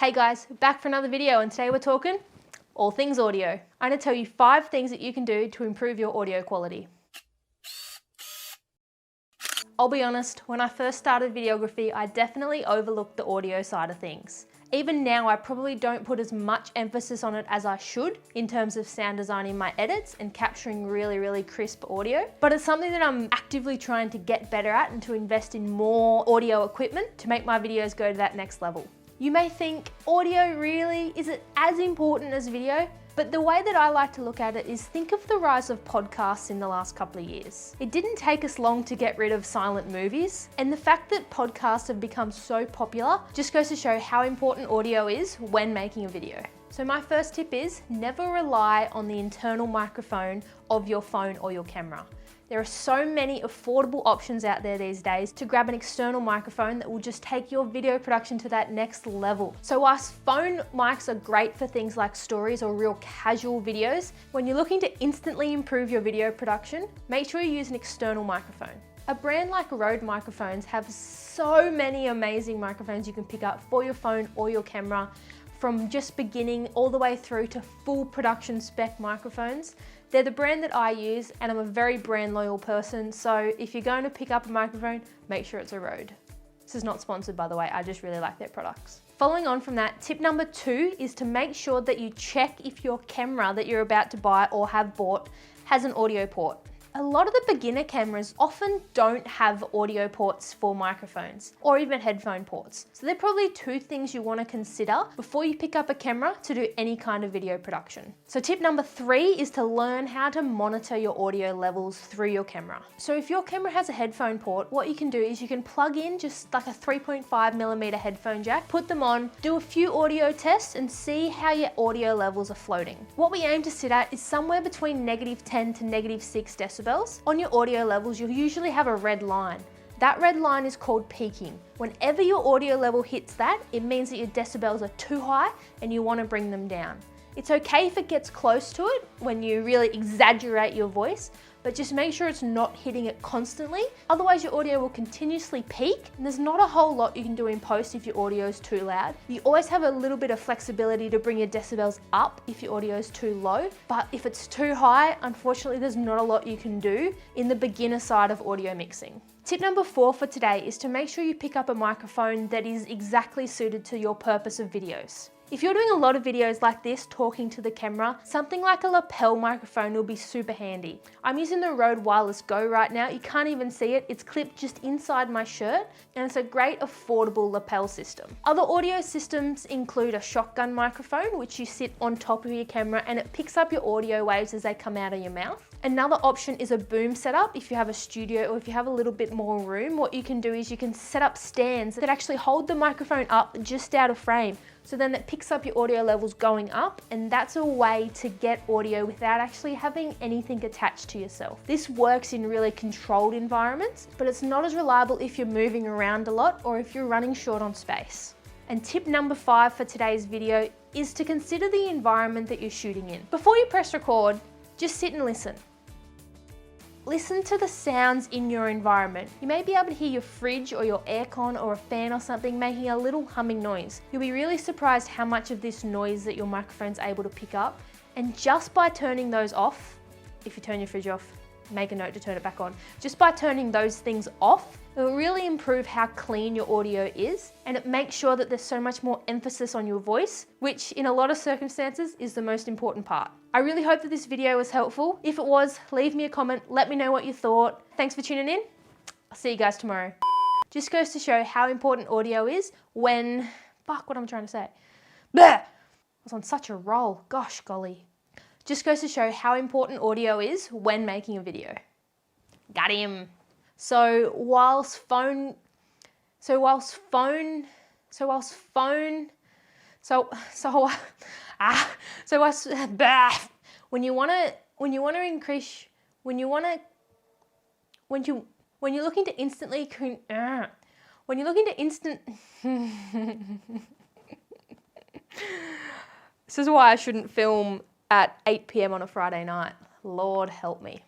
Hey guys, back for another video, and today we're talking all things audio. I'm going to tell you 5 things that you can do to improve your audio quality. I'll be honest, when I first started videography, I definitely overlooked the audio side of things. Even now, I probably don't put as much emphasis on it as I should in terms of sound designing my edits and capturing really crisp audio. But it's something that I'm actively trying to get better at and to invest in more audio equipment to make my videos go to that next level. You may think, audio really? Is it as important as video? But the way that I like to look at it is think of the rise of podcasts in the last couple of years. It didn't take us long to get rid of silent movies, and the fact that podcasts have become so popular just goes to show how important audio is when making a video. So my first tip is never rely on the internal microphone of your phone or your camera. There are so many affordable options out there these days to grab an external microphone that will just take your video production to that next level. So whilst phone mics are great for things like stories or real casual videos, when you're looking to instantly improve your video production, make sure you use an external microphone. A brand like Rode microphones have so many amazing microphones you can pick up for your phone or your camera, from just beginning all the way through to full production spec microphones. They're the brand that I use, and I'm a very brand loyal person, so if you're going to pick up a microphone, make sure it's a Rode. This is not sponsored, by the way, I just really like their products. Following on from that, tip number 2 is to make sure that you check if your camera that you're about to buy or have bought has an audio port. A lot of the beginner cameras often don't have audio ports for microphones or even headphone ports. So they're probably 2 things you want to consider before you pick up a camera to do any kind of video production. So tip number 3 is to learn how to monitor your audio levels through your camera. So if your camera has a headphone port, what you can do is you can plug in just like a 3.5mm headphone jack, put them on, do a few audio tests and see how your audio levels are floating. What we aim to sit at is somewhere between -10 to -6 decibels. On your audio levels, you'll usually have a red line. That red line is called peaking. Whenever your audio level hits that, it means that your decibels are too high and you want to bring them down. It's okay if it gets close to it when you really exaggerate your voice, but just make sure it's not hitting it constantly. Otherwise your audio will continuously peak, and there's not a whole lot you can do in post if your audio is too loud. You always have a little bit of flexibility to bring your decibels up if your audio is too low, but if it's too high, unfortunately there's not a lot you can do in the beginner side of audio mixing. Tip number 4 for today is to make sure you pick up a microphone that is exactly suited to your purpose of videos. If you're doing a lot of videos like this, talking to the camera, something like a lapel microphone will be super handy. I'm using the Rode Wireless Go right now. You can't even see it. It's clipped just inside my shirt, and it's a great affordable lapel system. Other audio systems include a shotgun microphone, which you sit on top of your camera and it picks up your audio waves as they come out of your mouth. Another option is a boom setup. If you have a studio or if you have a little bit more room, what you can do is you can set up stands that actually hold the microphone up just out of frame. So then it picks up your audio levels going up, and that's a way to get audio without actually having anything attached to yourself. This works in really controlled environments, but it's not as reliable if you're moving around a lot or if you're running short on space. And tip number 5 for today's video is to consider the environment that you're shooting in. Before you press record, just sit and listen. Listen to the sounds in your environment. You may be able to hear your fridge or your aircon or a fan or something making a little humming noise. You'll be really surprised how much of this noise that your microphone's able to pick up. And just by turning those off, if you turn your fridge off, make a note to turn it back on. Just by turning those things off, it will really improve how clean your audio is, and it makes sure that there's so much more emphasis on your voice, which in a lot of circumstances is the most important part. I really hope that this video was helpful. If it was, leave me a comment, let me know what you thought. Thanks for tuning in. I'll see you guys tomorrow. Just goes to show how important audio is when, what am I trying to say? Bleh! I was on such a roll, gosh golly. Just goes to show how important audio is when making a video. Got him. So whilst when you This is why I shouldn't film at 8 PM on a Friday night. Lord help me.